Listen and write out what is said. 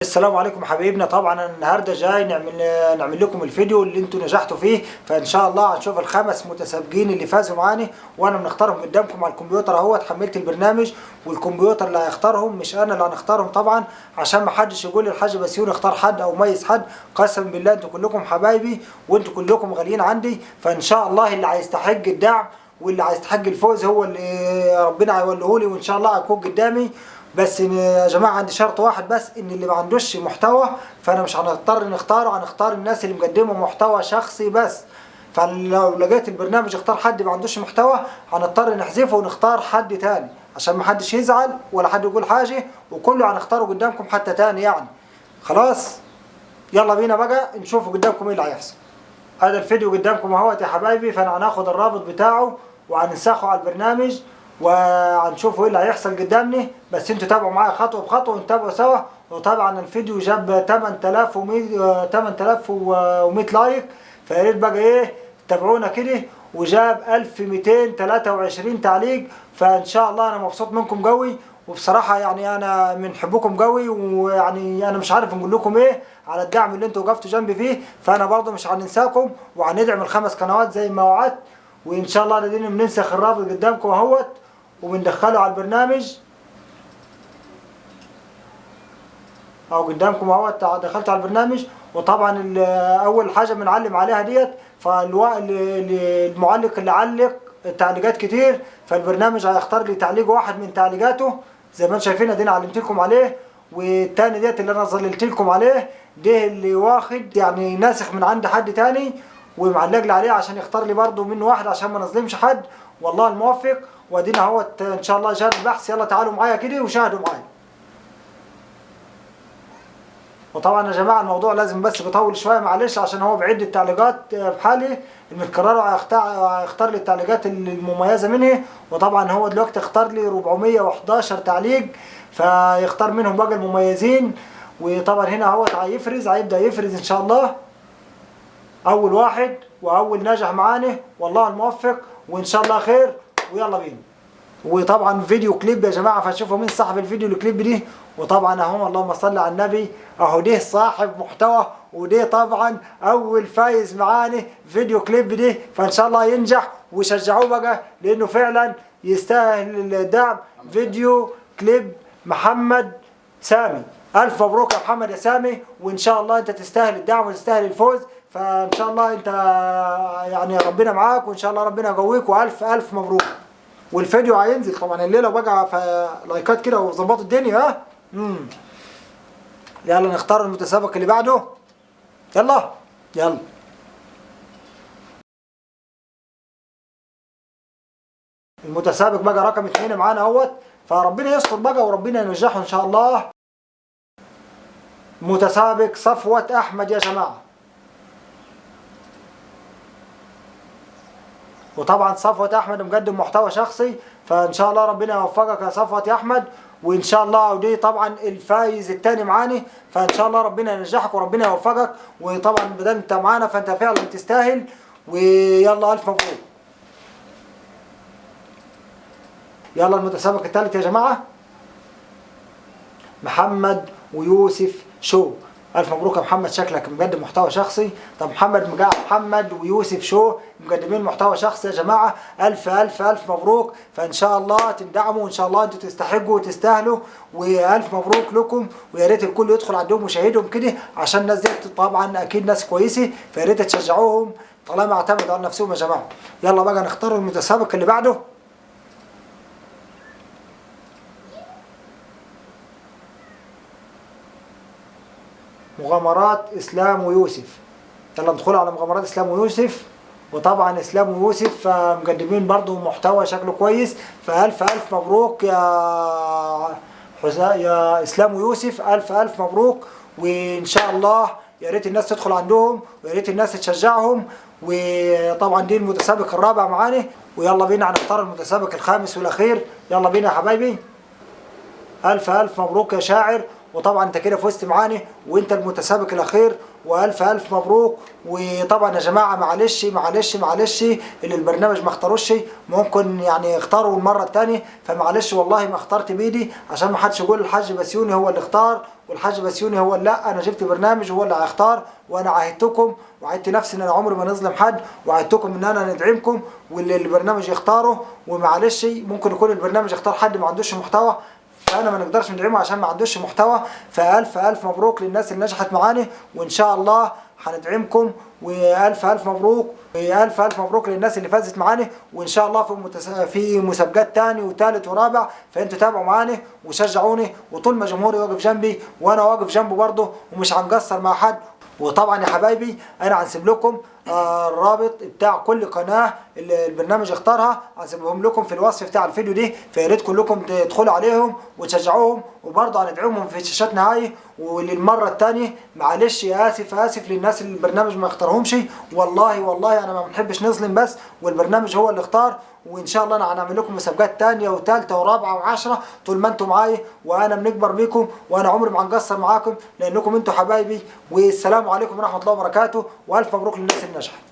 السلام عليكم حبايبنا. طبعا أنا النهارده جاي نعمل لكم الفيديو اللي انتوا نجحتوا فيه، فان شاء الله هنشوف الخمس متسابقين اللي فازوا معاني وانا بنختارهم قدامكم على الكمبيوتر اهوت. حملت البرنامج والكمبيوتر اللي هيختارهم مش انا اللي هنختارهم طبعا، عشان ما حدش يقول لي الحاج بسيوني اختار حد او ميز حد. قسما بالله انتوا كلكم حبايبي وانتوا كلكم غاليين عندي، فان شاء الله اللي هيستحق الدعم واللي هيستحق الفوز هو اللي ربنا هيوليه لي، وان شاء الله هيكون قدامي. بس يا جماعه عندي شرط واحد بس، ان اللي ما عندوش محتوى فانا مش هنضطر نختاره، هنختار الناس اللي مقدمه محتوى شخصي بس. فلو لقيت البرنامج اختار حد ما عندوش محتوى هنضطر نحذفه ونختار حد تاني عشان ما حدش يزعل ولا حد يقول حاجه، وكله هنختاره قدامكم حتى تاني يعني. خلاص يلا بينا بقى نشوفوا قدامكم ايه اللي هيحصل. هذا الفيديو قدامكم اهوت يا حبايبي، فانا هناخد الرابط بتاعه وهننسخه على البرنامج وهنشوفوا ايه اللي هيحصل قدامنا. بس انتوا تابعوا معايا خطوه بخطوه ونتابعوا سوا. وطبعا الفيديو جاب 8100 لايك، فيا ريت بقى ايه تابعونا كده. وجاب 1223 تعليق، فان شاء الله انا مبسوط منكم قوي. وبصراحه يعني انا من حبكم قوي، ويعني انا مش عارف نقول لكم ايه على الدعم اللي انتوا وقفتوا جنبي فيه. فانا برضه مش هننساكم وهندعم الخمس قنوات زي ما وعدت. وان شاء الله قاعدين بننسخ الرابط قدامكم اهوت وبندخله على البرنامج او قدامكم اهوت. دخلت على البرنامج، وطبعا اول حاجه بنعلم عليها ديت، فالمعلق اللي علق تعليقات كتير فالبرنامج هيختار لي تعليق واحد من تعليقاته زي ما انتم شايفين. ادينا علمت لكم عليه، والتاني ديت اللي انا ظللت لكم عليه ده اللي واخد يعني ناسخ من عند حد تاني ومعلق لي عليه عشان يختار لي برضه منه واحد عشان ما نظلمش حد. والله الموفق. وادينا اهوت ان شاء الله جهاز البحث. يلا تعالوا معايا كده وشاهدوا معايا. وطبعا يا جماعه الموضوع لازم بس بيطول شويه معلش، عشان هو بعد التعليقات بحالي المتكرره هيختار لي التعليقات المميزه منه. وطبعا هو دلوقتي اختار لي 411 تعليق، فيختار منهم بقى المميزين. وطبعا هنا هو هيبدا يفرز ان شاء الله اول واحد واول ناجح معانا. والله الموفق وان شاء الله خير ويلا بينا. وطبعا فيديو كليب يا جماعه، فشوفوا مين صاحب الفيديو الكليب دي. وطبعا اهو اللهم صل على النبي، اهو ده صاحب محتوى، وده طبعا اول فايز معانا فيديو كليب دي. فان شاء الله ينجح وشجعوه بقى لانه فعلا يستاهل الدعم. فيديو كليب محمد سامي، الف مبروك يا محمد يا سامي، وان شاء الله انت تستاهل الدعم وتستاهل الفوز. فان شاء الله انت يعني ربنا معاك، وان شاء الله ربنا يقويك، والف الف مبروك. والفيديو هينزل طبعا الليله بقى في لايكات كده وظبطوا الدنيا. ها يلا نختار المتسابق اللي بعده. يلا المتسابق بقى رقم 2 معانا اهوت، فربنا يستر بقى وربنا ينجحه ان شاء الله. متسابق صفوة احمد يا جماعه. وطبعا صفوة احمد مقدم محتوى شخصي، فان شاء الله ربنا يوفقك يا صفوة يا احمد. وان شاء الله ودي طبعا الفايز الثاني معاني، فان شاء الله ربنا ينجحك وربنا يوفقك. وطبعا بدل انت معانا فانت فعلا تستاهل، ويلا الف مبروك. يلا المتسابق الثالث يا جماعه، محمد ويوسف شو. الف مبروك يا محمد، شكلك مقدم محتوى شخصي. طب محمد ويوسف شو مقدمين محتوى شخصي يا جماعه. الف الف الف مبروك. فان شاء الله تندعموا وان شاء الله انتوا تستحقوا وتستاهلوا، والف مبروك لكم. ويا ريت الكل يدخل عندهم ويشاهدهم كده عشان الناس دي طبعا اكيد ناس كويسه، فيا ريت تشجعوهم طالما اعتمدوا على نفسهم يا جماعه. يلا بقى نختار المتسابق اللي بعده. مغامرات اسلام ويوسف. يلا ندخل على مغامرات اسلام ويوسف. وطبعا اسلام ويوسف مقدمين برضو محتوى شكله كويس، فالف الف مبروك يا اسلام ويوسف، الف الف مبروك. وان شاء الله يا ريت الناس تدخل عندهم ويا ريت الناس تشجعهم. وطبعا دي المتسابق الرابع معانا، ويلا بينا هنختار المتسابق الخامس والاخير. يلا بينا يا حبايبي. الف الف مبروك يا شاعر، وطبعا انت كده فزت معاني وانت المتسابق الاخير، والف الف مبروك. وطبعا يا جماعه معلش معلش معلش اللي البرنامج ما اختاروش ممكن يعني يختاروا المره الثانيه، فمعلش والله ما اخترت بايدي عشان ما حدش يقول الحاج بسيوني هو اللي اختار والحاج بسيوني هو اللي لا، انا جبت برنامج هو اللي هيختار. وانا عاهدتكم وعدت نفسي ان انا عمري ما نظلم حد، وعدتكم ان انا ندعمكم واللي البرنامج يختاره. ومعلش ممكن يكون البرنامج يختار حد ما عندوش محتوى، فانا ما نقدرش ندعمه عشان ما عندوش محتوى. فالف الف مبروك للناس اللي نجحت معانا، وان شاء الله هندعمكم. والف الف مبروك، والف الف مبروك للناس اللي فازت معانا. وان شاء الله في مسابقات تاني وثالث ورابع، فانتوا تابعوا معانا وشجعوني، وطول ما جمهوري واقف جنبي وانا واقف جنبه برضه ومش هنقصر مع حد. وطبعا يا حبايبي انا هنسيب لكم الرابط بتاع كل قناه اللي البرنامج اختارها، هسيبهم لكم في الوصف بتاع الفيديو دي، فيا ريت كلكم تدخلوا عليهم وتشجعوهم، وبرضه هندعمهم في شاشات نهائي. وللمره الثانيه معلش اسف للناس اللي البرنامج ما اختارهمش، والله انا ما بنحبش نظلم بس، والبرنامج هو اللي اختار. وان شاء الله انا هنعمل لكم مسابقات ثانيه وثالثه ورابعه وعشره طول ما انتم معايا، وانا بنكبر بيكم، وانا عمري ما هنقصر معاكم لانكم انتم حبايبي. والسلام عليكم ورحمه الله وبركاته، والف مبروك للناس اللي نجحت.